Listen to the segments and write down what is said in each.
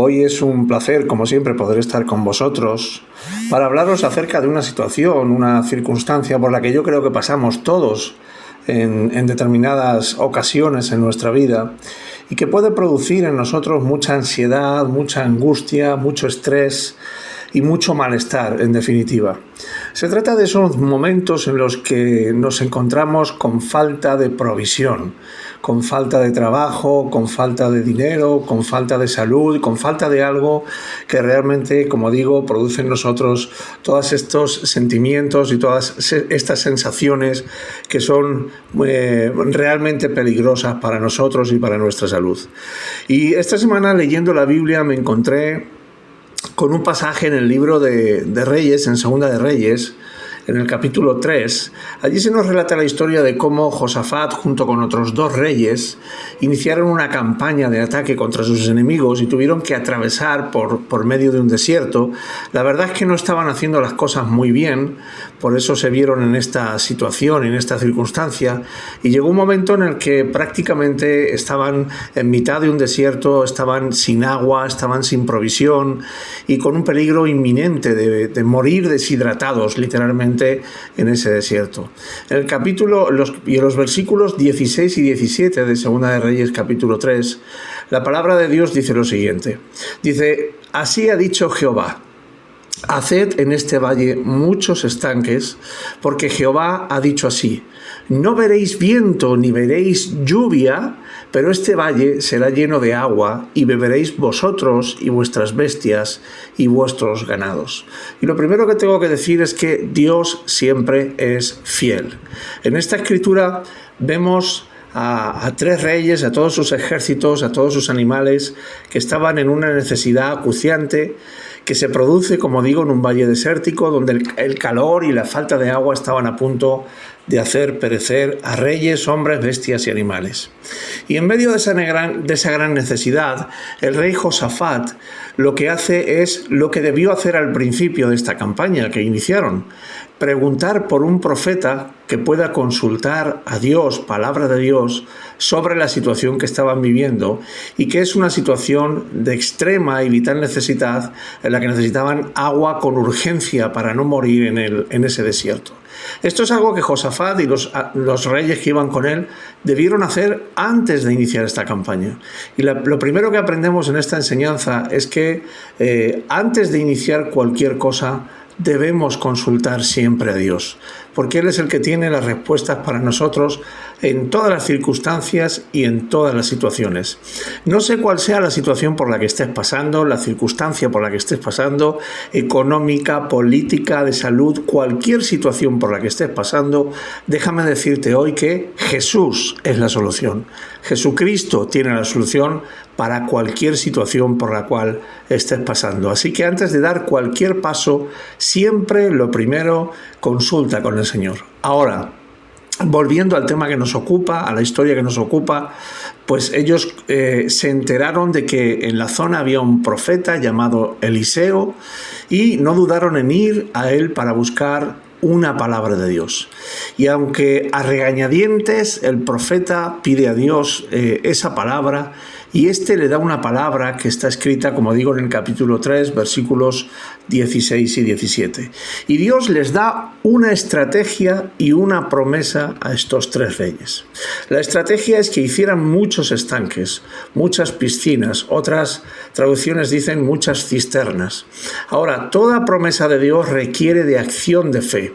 Hoy es un placer, como siempre, poder estar con vosotros para hablaros acerca de una situación, una circunstancia por la que yo creo que pasamos todos en determinadas ocasiones en nuestra vida y que puede producir en nosotros mucha ansiedad, mucha angustia, mucho estrés y mucho malestar, en definitiva. Se trata de esos momentos en los que nos encontramos con falta de provisión, con falta de trabajo, con falta de dinero, con falta de salud, con falta de algo que realmente, como digo, produce en nosotros todos estos sentimientos y todas estas sensaciones que son realmente peligrosas para nosotros y para nuestra salud. Y esta semana, leyendo la Biblia, me encontré con un pasaje en el libro de Reyes, en Segunda de Reyes, en el capítulo 3. Allí se nos relata la historia de cómo Josafat, junto con otros 2 reyes, iniciaron una campaña de ataque contra sus enemigos y tuvieron que atravesar por medio de un desierto. La verdad es que no estaban haciendo las cosas muy bien, por eso se vieron en esta situación, en esta circunstancia, y llegó un momento en el que prácticamente estaban en mitad de un desierto, estaban sin agua, estaban sin provisión y con un peligro inminente de morir deshidratados, literalmente, en ese desierto. En el capítulo y en los versículos 16 y 17 de Segunda de Reyes, capítulo 3, la palabra de Dios dice lo siguiente. Dice: así ha dicho Jehová: haced en este valle muchos estanques, porque Jehová ha dicho así: no veréis viento ni veréis lluvia, pero este valle será lleno de agua, y beberéis vosotros y vuestras bestias y vuestros ganados. Y lo primero que tengo que decir es que Dios siempre es fiel. En esta escritura vemos a 3 reyes, a todos sus ejércitos, a todos sus animales que estaban en una necesidad acuciante que se produce, como digo, en un valle desértico donde el calor y la falta de agua estaban a punto de hacer perecer a reyes, hombres, bestias y animales. Y en medio de esa gran necesidad, el rey Josafat lo que hace es lo que debió hacer al principio de esta campaña que iniciaron: preguntar por un profeta que pueda consultar a Dios, palabra de Dios, sobre la situación que estaban viviendo, y que es una situación de extrema y vital necesidad en la que necesitaban agua con urgencia para no morir en ese desierto. Esto es algo que Josafat y los reyes que iban con él debieron hacer antes de iniciar esta campaña. Y lo primero que aprendemos en esta enseñanza es que antes de iniciar cualquier cosa debemos consultar siempre a Dios, porque Él es el que tiene las respuestas para nosotros en todas las circunstancias y en todas las situaciones. No sé cuál sea la situación por la que estés pasando, la circunstancia por la que estés pasando, económica, política, de salud, cualquier situación por la que estés pasando, déjame decirte hoy que Jesús es la solución. Jesucristo tiene la solución para cualquier situación por la cual estés pasando. Así que antes de dar cualquier paso, siempre lo primero, consulta con el Señor. Ahora, volviendo al tema que nos ocupa, a la historia que nos ocupa, pues ellos se enteraron de que en la zona había un profeta llamado Eliseo y no dudaron en ir a él para buscar una palabra de Dios. Y aunque a regañadientes el profeta pide a Dios esa palabra, y este le da una palabra que está escrita, como digo, en el capítulo 3, versículos 16 y 17. Y Dios les da una estrategia y una promesa a estos 3 reyes. La estrategia es que hicieran muchos estanques, muchas piscinas, otras traducciones dicen muchas cisternas. Ahora, toda promesa de Dios requiere de acción de fe.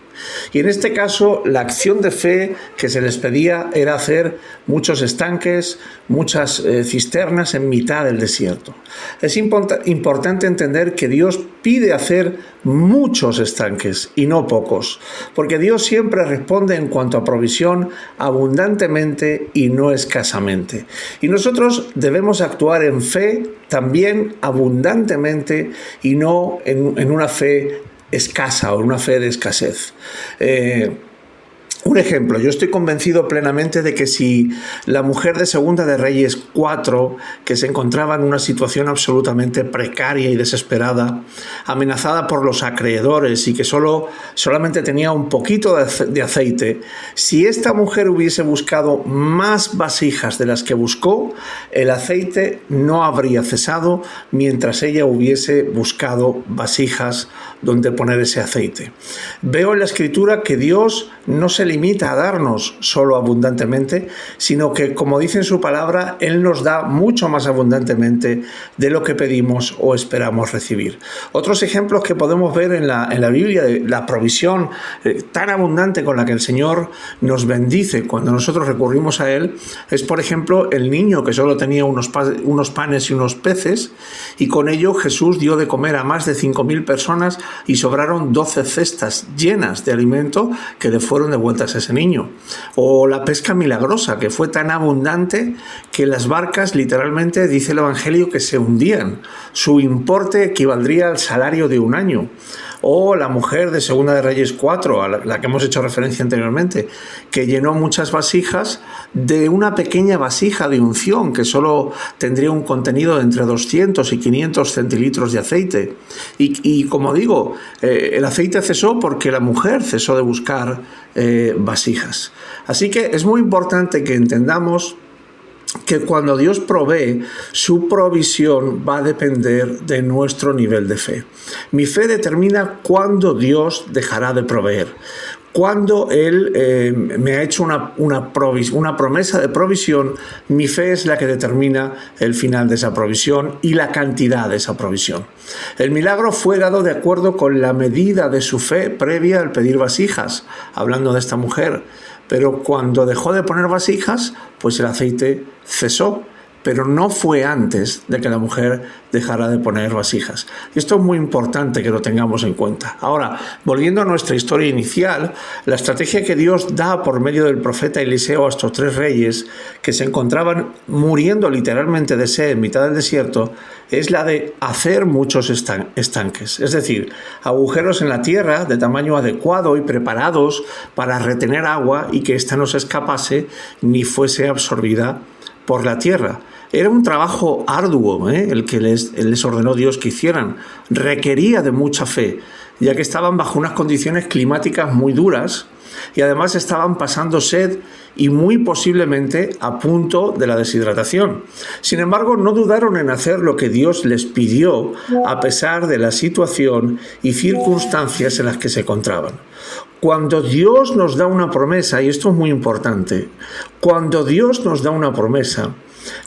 Y en este caso, la acción de fe que se les pedía era hacer muchos estanques, muchas cisternas en mitad del desierto. Es importante entender que Dios pide hacer muchos estanques y no pocos, porque Dios siempre responde en cuanto a provisión abundantemente y no escasamente. Y nosotros debemos actuar en fe también abundantemente y no en una fe escasa o en una fe de escasez. Un ejemplo, yo estoy convencido plenamente de que si la mujer de Segunda de Reyes 4, que se encontraba en una situación absolutamente precaria y desesperada, amenazada por los acreedores y que solamente tenía un poquito de aceite, si esta mujer hubiese buscado más vasijas de las que buscó, el aceite no habría cesado mientras ella hubiese buscado vasijas donde poner ese aceite. Veo en la Escritura que Dios no se limita a darnos solo abundantemente, sino que, como dice en su palabra, Él nos da mucho más abundantemente de lo que pedimos o esperamos recibir. Otros ejemplos que podemos ver en la Biblia de la provisión tan abundante con la que el Señor nos bendice cuando nosotros recurrimos a Él es, por ejemplo, el niño que solo tenía unos panes y unos peces, y con ello Jesús dio de comer a más de 5.000 personas y sobraron 12 cestas llenas de alimento que le fueron devueltas a ese niño. O la pesca milagrosa, que fue tan abundante que las barcas literalmente, dice el Evangelio, que se hundían. Su importe equivaldría al salario de un año. O la mujer de Segunda de Reyes 4, a la que hemos hecho referencia anteriormente, que llenó muchas vasijas de una pequeña vasija de unción que solo tendría un contenido de entre 200 y 500 centilitros de aceite. Y como digo, el aceite cesó porque la mujer cesó de buscar vasijas. Así que es muy importante que entendamos que cuando Dios provee, su provisión va a depender de nuestro nivel de fe. Mi fe determina cuándo Dios dejará de proveer. Cuando Él me ha hecho una promesa de provisión, mi fe es la que determina el final de esa provisión y la cantidad de esa provisión. El milagro fue dado de acuerdo con la medida de su fe previa al pedir vasijas, hablando de esta mujer. Pero cuando dejó de poner vasijas, pues el aceite cesó, pero no fue antes de que la mujer dejara de poner vasijas. Y esto es muy importante que lo tengamos en cuenta. Ahora, volviendo a nuestra historia inicial, la estrategia que Dios da por medio del profeta Eliseo a estos 3 reyes que se encontraban muriendo literalmente de sed en mitad del desierto es la de hacer muchos estanques, es decir, agujeros en la tierra de tamaño adecuado y preparados para retener agua y que ésta no se escapase ni fuese absorbida por la tierra. Era un trabajo arduo, el que les ordenó Dios que hicieran. Requería de mucha fe, ya que estaban bajo unas condiciones climáticas muy duras y además estaban pasando sed y muy posiblemente a punto de la deshidratación. Sin embargo, no dudaron en hacer lo que Dios les pidió a pesar de la situación y circunstancias en las que se encontraban. Cuando Dios nos da una promesa, y esto es muy importante, cuando Dios nos da una promesa,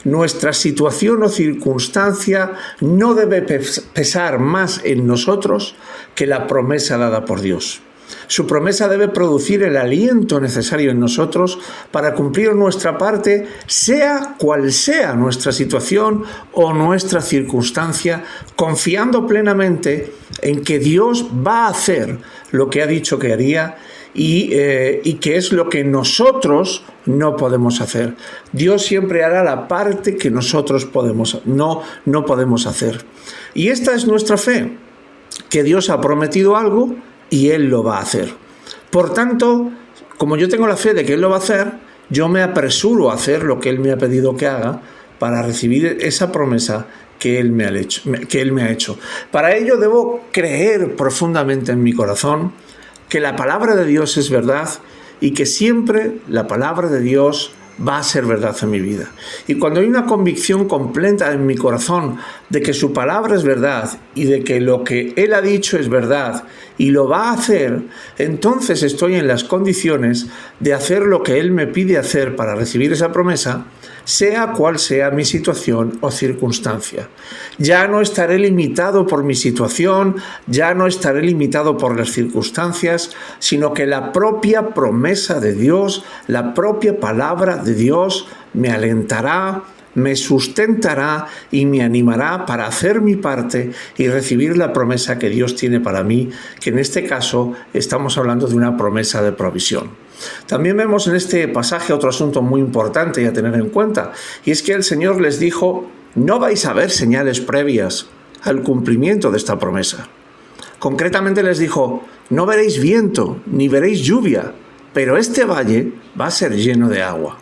nuestra situación o circunstancia no debe pesar más en nosotros que la promesa dada por Dios. Su promesa debe producir el aliento necesario en nosotros para cumplir nuestra parte, sea cual sea nuestra situación o nuestra circunstancia, confiando plenamente en que Dios va a hacer lo que ha dicho que haría y que es lo que nosotros no podemos hacer. Dios siempre hará la parte que nosotros no podemos hacer. Y esta es nuestra fe, que Dios ha prometido algo y Él lo va a hacer. Por tanto, como yo tengo la fe de que Él lo va a hacer, yo me apresuro a hacer lo que Él me ha pedido que haga para recibir esa promesa que Él me ha hecho. Para ello debo creer profundamente en mi corazón que la palabra de Dios es verdad y que siempre la palabra de Dios va a ser verdad en mi vida. Y cuando hay una convicción completa en mi corazón de que su palabra es verdad y de que lo que Él ha dicho es verdad y lo va a hacer, entonces estoy en las condiciones de hacer lo que Él me pide hacer para recibir esa promesa, sea cual sea mi situación o circunstancia. Ya no estaré limitado por mi situación, ya no estaré limitado por las circunstancias, sino que la propia promesa de Dios, la propia palabra de Dios me alentará, me sustentará y me animará para hacer mi parte y recibir la promesa que Dios tiene para mí, que en este caso estamos hablando de una promesa de provisión. También vemos en este pasaje otro asunto muy importante y a tener en cuenta, y es que el Señor les dijo: no vais a ver señales previas al cumplimiento de esta promesa. Concretamente les dijo: no veréis viento, ni veréis lluvia, pero este valle va a ser lleno de agua.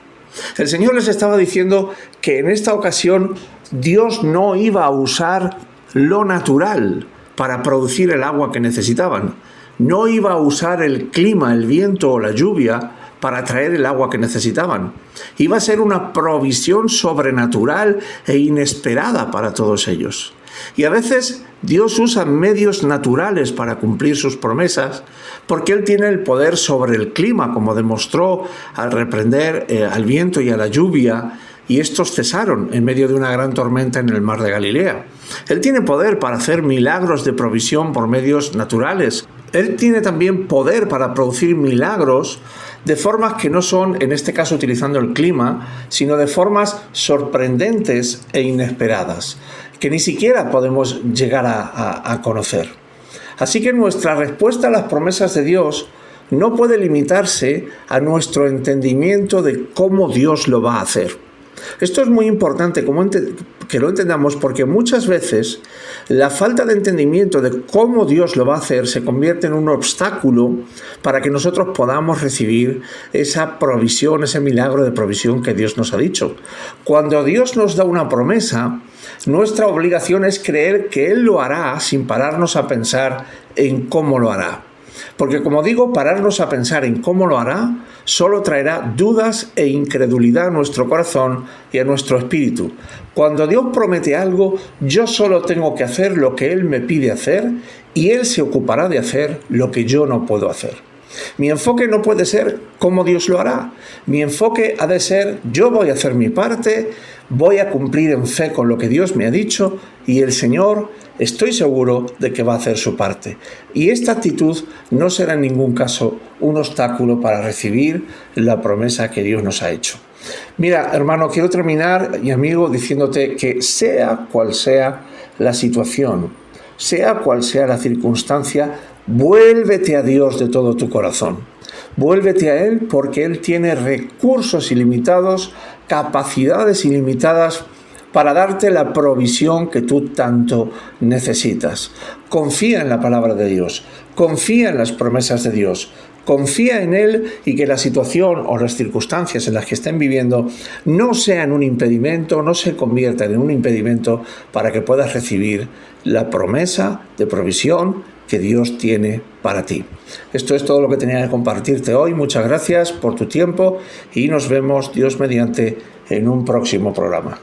El Señor les estaba diciendo que en esta ocasión Dios no iba a usar lo natural para producir el agua que necesitaban. No iba a usar el clima, el viento o la lluvia para traer el agua que necesitaban. Iba a ser una provisión sobrenatural e inesperada para todos ellos. Y a veces Dios usa medios naturales para cumplir sus promesas porque Él tiene el poder sobre el clima, como demostró al reprender al viento y a la lluvia, y estos cesaron en medio de una gran tormenta en el mar de Galilea. Él tiene poder para hacer milagros de provisión por medios naturales. Él tiene también poder para producir milagros de formas que no son, en este caso utilizando el clima, sino de formas sorprendentes e inesperadas, que ni siquiera podemos llegar a conocer. Así que nuestra respuesta a las promesas de Dios no puede limitarse a nuestro entendimiento de cómo Dios lo va a hacer. Esto es muy importante que lo entendamos, porque muchas veces la falta de entendimiento de cómo Dios lo va a hacer se convierte en un obstáculo para que nosotros podamos recibir esa provisión, ese milagro de provisión que Dios nos ha dicho. Cuando Dios nos da una promesa, nuestra obligación es creer que Él lo hará sin pararnos a pensar en cómo lo hará. Porque, como digo, pararnos a pensar en cómo lo hará solo traerá dudas e incredulidad a nuestro corazón y a nuestro espíritu. Cuando Dios promete algo, yo solo tengo que hacer lo que Él me pide hacer y Él se ocupará de hacer lo que yo no puedo hacer. Mi enfoque no puede ser cómo Dios lo hará. Mi enfoque ha de ser: yo voy a hacer mi parte, voy a cumplir en fe con lo que Dios me ha dicho y el Señor, estoy seguro de que va a hacer su parte. Y esta actitud no será en ningún caso un obstáculo para recibir la promesa que Dios nos ha hecho. Mira, hermano, quiero terminar, y amigo, diciéndote que sea cual sea la situación, sea cual sea la circunstancia, vuélvete a Dios de todo tu corazón. Vuélvete a Él porque Él tiene recursos ilimitados, capacidades ilimitadas para darte la provisión que tú tanto necesitas. Confía en la palabra de Dios, confía en las promesas de Dios, confía en Él, y que la situación o las circunstancias en las que estén viviendo no sean un impedimento, no se conviertan en un impedimento para que puedas recibir la promesa de provisión que Dios tiene para ti. Esto es todo lo que tenía que compartirte hoy. Muchas gracias por tu tiempo y nos vemos, Dios mediante, en un próximo programa.